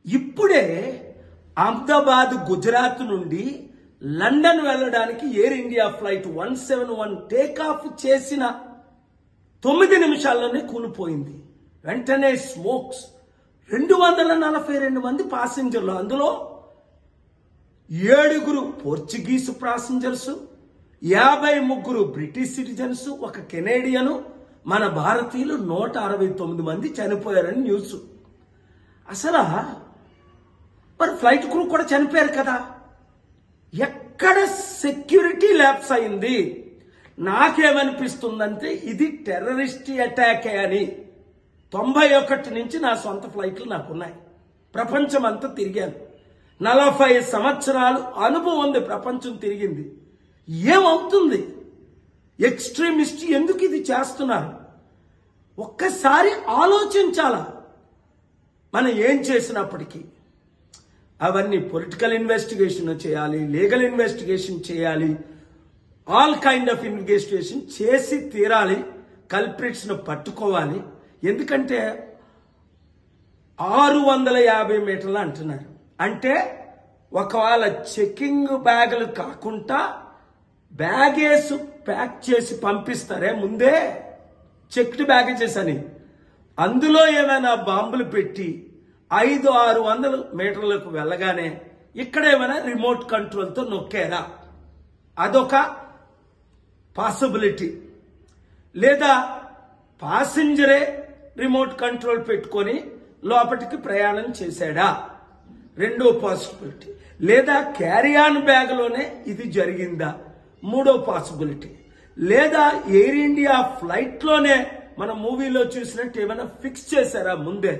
ఇప్పుడే అహ్మదాబాద్ గుజరాత్ నుండి లండన్ వెళ్ళడానికి ఎయిర్ ఇండియా ఫ్లైట్ 171 టేకాఫ్ చేసిన 9 నిమిషాల్లోనే కూలిపోయింది. వెంటనే స్మోక్స్. 242 మంది ప్యాసింజర్లు, అందులో 7 Portuguese passengers, 53 British citizens, 1 Canadian, మన భారతీయులు 169 మంది చనిపోయారని న్యూస్. అసలు మరి ఫ్లైట్ క్రూ కూడా చనిపోయారు కదా. ఎక్కడ సెక్యూరిటీ ల్యాప్స్ అయింది? నాకేమనిపిస్తుందంటే ఇది టెర్రరిస్ట్ అటాకే అని. 91 నుంచి నా సొంత ఫ్లైట్లు నాకున్నాయి. ప్రపంచం అంతా తిరిగాను. 40 సంవత్సరాలు అనుభవం ఉంది. ప్రపంచం తిరిగింది. ఏమవుతుంది? ఎక్స్ట్రీమిస్ట్ ఎందుకు ఇది చేస్తున్నారు? ఒక్కసారి ఆలోచించాలా. మనం ఏం చేసినప్పటికీ అవన్నీ పొలిటికల్ ఇన్వెస్టిగేషన్ చేయాలి, లీగల్ ఇన్వెస్టిగేషన్ చేయాలి, ఆల్ కైండ్ ఆఫ్ ఇన్వెస్టిగేషన్ చేసి తీరాలి. కల్ప్రిట్స్ ను పట్టుకోవాలి. ఎందుకంటే 650 మీటర్లు అంటున్నారు. అంటే ఒకవేళ చెకింగ్ బ్యాగులు కాకుండా బ్యాగేజ్ ప్యాక్ చేసి పంపిస్తారే ముందే, చెక్డ్ బ్యాగేజెస్ అని, అందులో ఏమైనా బాంబులు పెట్టి 500-600 మీటర్లకు వెళ్ళగానే ఇక్కడ ఏమైనా రిమోట్ కంట్రోల్తో నొక్కారా? అదొక పాసిబిలిటీ. లేదా ప్యాసింజరే రిమోట్ కంట్రోల్ పెట్టుకొని లోపలికి ప్రయాణం చేశాడా? రెండో పాసిబిలిటీ. లేదా క్యారీ-ఆన్ బ్యాగ్లోనే ఇది జరిగిందా? మూడో పాసిబిలిటీ. లేదా ఎయిర్ ఇండియా ఫ్లైట్లోనే మన మూవీలో చూసినట్టు ఏమైనా ఫిక్స్ చేశారా ముందే?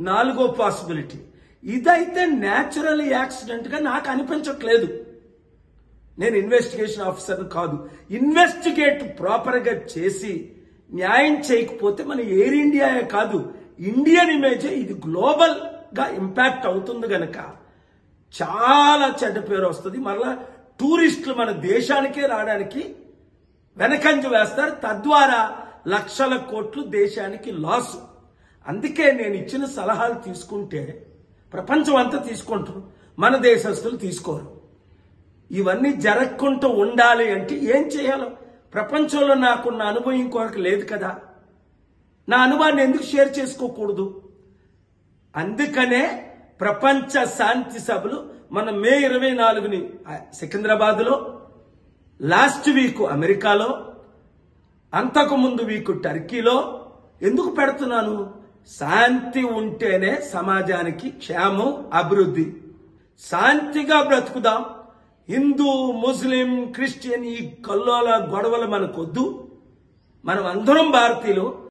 నాలుగో పాసిబిలిటీ. ఇదైతే న్యాచురల్ యాక్సిడెంట్ గా నాకు అనిపించట్లేదు. నేను ఇన్వెస్టిగేషన్ ఆఫీసర్ కాదు. ఇన్వెస్టిగేట్ ప్రాపర్ గా చేసి న్యాయం చేయకపోతే మన ఎయిర్ ఇండియాయే కాదు, ఇండియన్ ఇమేజే ఇది గ్లోబల్ గా ఇంపాక్ట్ అవుతుంది గనక చాలా చెడ్డ పేరు వస్తుంది. మరలా టూరిస్టులు మన దేశానికే రావడానికి వెనకంజ వేస్తారు. తద్వారా లక్షల కోట్లు దేశానికి లాస్. అందుకే నేను ఇచ్చిన సలహాలు తీసుకుంటే ప్రపంచం అంతా తీసుకుంటారు, మన దేశస్తులు తీసుకోరు. ఇవన్నీ జరగకుండా ఉండాలి అంటే ఏం చేయాలో? ప్రపంచంలో నాకున్న అనుభవం ఇంకొకరికి లేదు కదా. నా అనుభవాన్ని ఎందుకు షేర్ చేసుకోకూడదు? అందుకనే ప్రపంచ శాంతి సభలు మన మే 24ని సికింద్రాబాద్లో, లాస్ట్ వీక్ అమెరికాలో, అంతకుముందు వీక్ టర్కీలో ఎందుకు పెడుతున్నాను? శాంతి ఉంటేనే సమాజానికి క్షేమం, అభివృద్ధి. శాంతిగా బ్రతుకుదాం. హిందూ, ముస్లిం, క్రిస్టియన్ ఈ కల్లోల గొడవలు మనకొద్దు. మనం అందరం భారతీయులు.